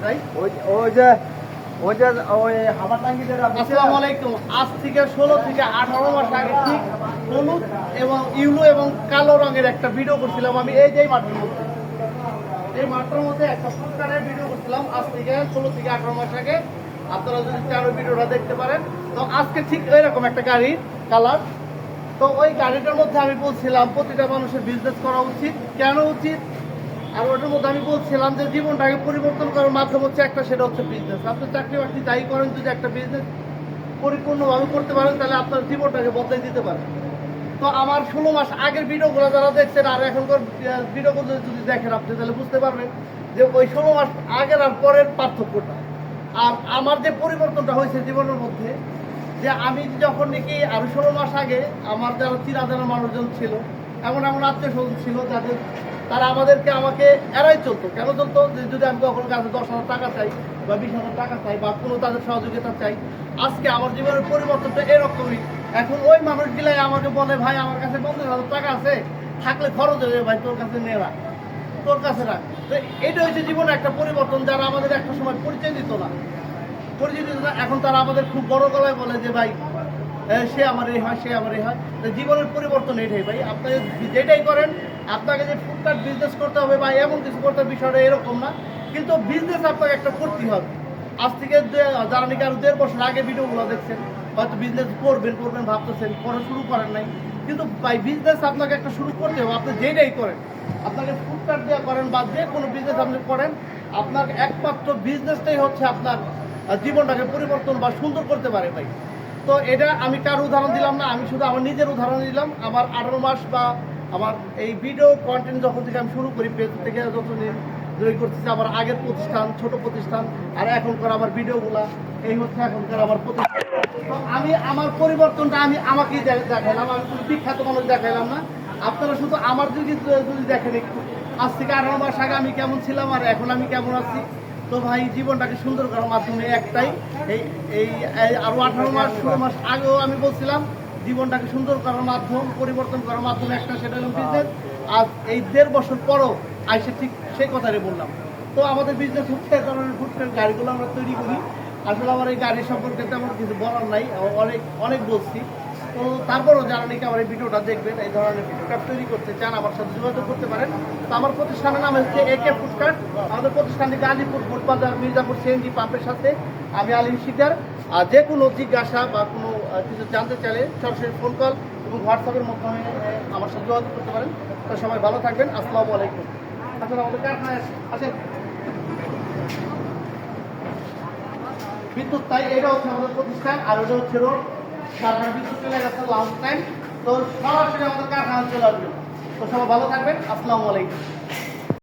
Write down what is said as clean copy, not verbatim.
ভাই? আসসালামু আলাইকুম। আজ থেকে 16 থেকে 18 মাস আগে ঠিক হলুদ এবং ইউলো এবং কালো রঙের একটা ভিডিও করছিলাম আমি এই যে মাঠের মধ্যে। এই মাঠের মধ্যে একটা ফুটকারের ভিডিও করছিলাম আজ থেকে 16 থেকে 18 মাস আগে। আপনারা যদি চার ভিডিওটা দেখতে পারেন, তো আজকে ঠিক এরকম একটা গাড়ির কালার। তো ওই গাড়িটার মধ্যে আমি বলছিলাম প্রতিটা মানুষের বিজনেস করা উচিত, কেন উচিত, আর ওটার মধ্যে আমি বলছিলাম যে জীবনটাকে পরিবর্তন করার মাধ্যম হচ্ছে একটা, সেটা হচ্ছে বিজনেস। আপনি চাকরি বাকরি যাই করেন, যদি একটা বিজনেস পরিপূর্ণভাবে করতে পারেন তাহলে আপনার জীবনটাকে বদলে দিতে পারে। তো আমার 16 মাস আগের ভিডিওগুলো যারা দেখছেন আর এখনকার ভিডিওগুলো যদি দেখেন আপনি, তাহলে বুঝতে পারবেন যে ওই 16 মাস আগের আর পরের পার্থক্যটা। আর আমার যে পরিবর্তনটা হয়েছে জীবনের মধ্যে, যে আমি যখন নাকি আরো 16 মাস আগে আমার যারা চিনা জানা মানুষজন ছিল, এমন এমন আত্মীয় স্বজন ছিল যাদের তারা আমাকে এড়াই চলতো। কেন চলতো? যে যদি আমি কখনো কাছে 10,000 টাকা চাই বা 20,000 টাকা চাই বা কোনো তাদের সহযোগিতা চাই। আজকে আমার জীবনের পরিবর্তনটা এরকমই। এখন ওই মানুষগুলাই আমাকে বলে, ভাই আমার কাছে 50,000 টাকা আছে, থাকলে খরচ হয়ে যাবে, ভাই তোর কাছে নে রাখ, তোর কাছে রাখ। তো এটা হচ্ছে জীবনে একটা পরিবর্তন। যারা আমাদের একটা সময় পরিচয় দিত না, এখন তারা আমাদের খুব বড় গলায় বলে যে ভাই সে আমার এই হয়, সে আমার এই হয়। জীবনের পরিবর্তন এটাই ভাই। আপনাকে যেটাই করেন, আপনাকে যে ফুটপাত বিজনেস করতে হবে বা এমন কিছু করতে হবে, বিষয়টা এরকম না। কিন্তু বিজনেস আপনাকে একটা করতেই হবে। আজ থেকে যারা নাকি আরো 1.5 বছর আগে ভিডিওগুলো দেখছেন, হয়তো বিজনেস করবেন ভাবতেছেন, পরে শুরু করেন নাই। কিন্তু ভাই বিজনেস আপনাকে একটা শুরু করতে হবে। আপনি যেটাই করেন, আপনাকে ফুটপাত দেওয়া করেন বা যে কোনো বিজনেস আপনি করেন, আপনার একমাত্র বিজনেসটাই হচ্ছে আপনার জীবনটাকে পরিবর্তন বা সুন্দর করতে পারে ভাই। তো এটা আমি কার উদাহরণ দিলাম না, আমি শুধু আমার নিজের উদাহরণ দিলাম। আমার 18 মাস বা আমার এই ভিডিও কন্টেন্ট যখন থেকে আমি শুরু করি, পেজ থেকে যতদিন ধরে করতেছি, আমার আগের প্রতিষ্ঠান, ছোট প্রতিষ্ঠান, আর এখনকার আমার ভিডিওগুলা, এই হচ্ছে এখনকার আমার প্রতিষ্ঠান। তো আমি আমার পরিবর্তনটা আমি আমাকেই দেখাইলাম, আমি কোনো বিখ্যাত মানুষ দেখাইলাম না। আপনারা শুধু আমার যদি দেখেন একটু, আজ থেকে 18 মাস আগে আমি কেমন ছিলাম আর এখন আমি কেমন আছি। তো ভাই জীবনটাকে সুন্দর করার মাধ্যমে একটাই, এই এই আরো 18 মাস 16 মাস আগেও আমি বলছিলাম জীবনটাকে সুন্দর করার মাধ্যম, পরিবর্তন করার মাধ্যমে একটা, সেটা হলো বিজনেস। আর এই 1.5 বছর পরও আইসে ঠিক সেই কথাটাই বললাম। তো আমাদের বিজনেস হচ্ছে এই ধরনের ফুটপ্রিন্ট গাড়িগুলো আমরা তৈরি করি। আসলে আমার এই গাড়ি সম্পর্কে তেমন কিছু বলার নাই, অনেক বলছি। তো তারপরও যারা নাকি আমার এই ভিডিওটা দেখবেন, এই ধরনের ভিডিওটা তৈরি করতে চান, আমার সাথে যোগাযোগ করতে পারেন। তো আমার প্রতিষ্ঠানের নাম হচ্ছে AK ফুডকার্ট। আমাদের প্রতিষ্ঠানটি গাজীপুর ফুটবাজার মির্জাপুর CNG পাম্পের সাথে। আমি আলিম শিকদার। আর যে কোনো জিজ্ঞাসা বা কোনো কিছু জানতে চাইলে সরাসরি ফোন কল এবং হোয়াটসঅ্যাপের মাধ্যমে আমার সাথে যোগাযোগ করতে পারেন। তো সবাই ভালো থাকবেন। আসসালামু আলাইকুম। আসলে আমাদের কারখানায় আসেন বিদ্যুৎ, তাই এটা হচ্ছে আমাদের প্রতিষ্ঠান। আর ওটা হচ্ছে রোড, কারখানা বিদ্যুৎ চলে গেছে লাস্ট টাইম। তো সরাসরি আমাদের কারখানা চলে আসবে। তো সবাই ভালো থাকবেন। আসসালামু আলাইকুম।